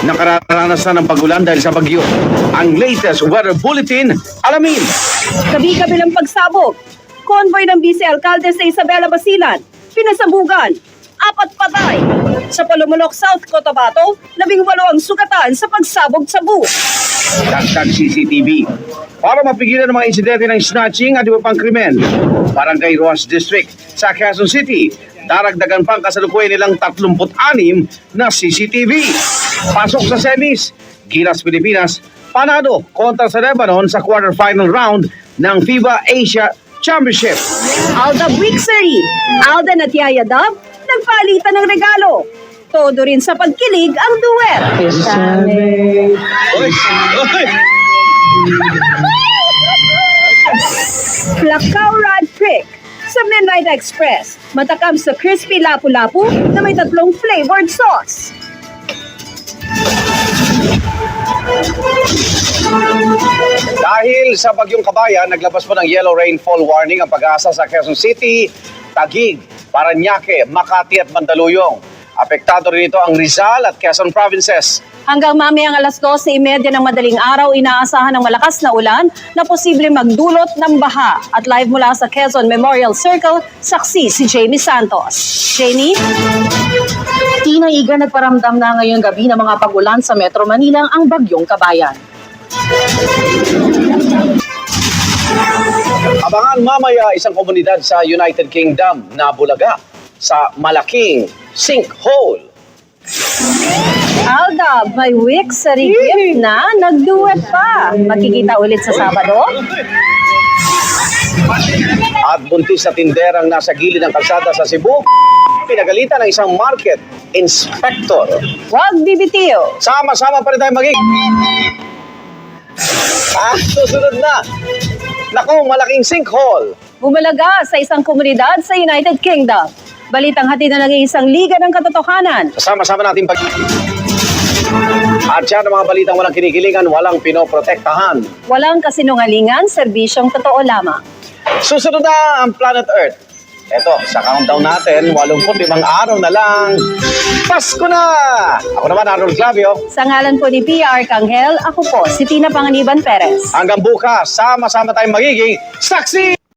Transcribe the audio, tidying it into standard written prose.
Nakararanas na ng pagulan dahil sa bagyo. Ang latest weather bulletin, alamin. Kabi-kabilang pagsabog. Convoy ng Vice Alcalde sa Isabela Basilan. Pinasabugan. 4 patay. Sa Palumulok, South Cotabato, 18 ang sugatan sa pagsabog sa bus. Dagdag CCTV. Para mapigilan ang mga insidente ng snatching at iba pang krimen. Barangay Roas District sa Quezon City. Daragdagan pang kasalukuyan nilang 36 na CCTV. Pasok sa semis. Gilas Pilipinas, panado kontra sa Lebanon sa quarterfinal round ng FIBA Asia Championship. Aldab Wixery. Alden at Yaya Dab, nagpalitan ng regalo. Todo rin sa pagkilig ang duet. Oy! Oy! Placao Rod Prick sa Midnight Express. Matakam sa crispy lapu-lapu na may 3 flavored sauce. Dahil sa bagyong Kabayan, naglabas po ng yellow rainfall warning ang Pag-asa sa Quezon City, Taguig, Parañaque, Makati at Mandaluyong. Apektado rin ito ang Rizal at Quezon provinces. Hanggang mamayang alas 12:30 ng madaling araw, inaasahan ng malakas na ulan na posible magdulot ng baha. At live mula sa Quezon Memorial Circle, saksi si Jamie Santos. Jamie? Tinaiga nagparamdam na ngayong gabi ng mga pagulan sa Metro Manila ang bagyong Kabayan. Abangan mamaya isang komunidad sa United Kingdom na bulaga sa malaking sinkhole. Aldab, may Wixery gift na nagduet pa. Makikita ulit sa Sabado? At buntis na tinderang nasa gilid ng kalsada sa Cebu, pinagalitan ng isang market inspector. Huwag bibitiw. Sama-sama pa rin tayo susunod na. Naku, malaking sinkhole. Bumalaga sa isang komunidad sa United Kingdom. Balitang hatid na ng isang liga ng katotohanan. Sama-sama natin At yan ang mga balitang walang kinikilingan, walang pinoprotektahan. Walang kasinungalingan, serbisyong totoo lamang. Susunod na ang Planet Earth. Eto, sa countdown natin, 85 araw na lang. Pasko na! Ako naman, Arnold Clavio. Sa ngalan po ni Pia Arcangel, ako po si Tina Panganiban Perez. Hanggang bukas, sama-sama tayong magiging saksi!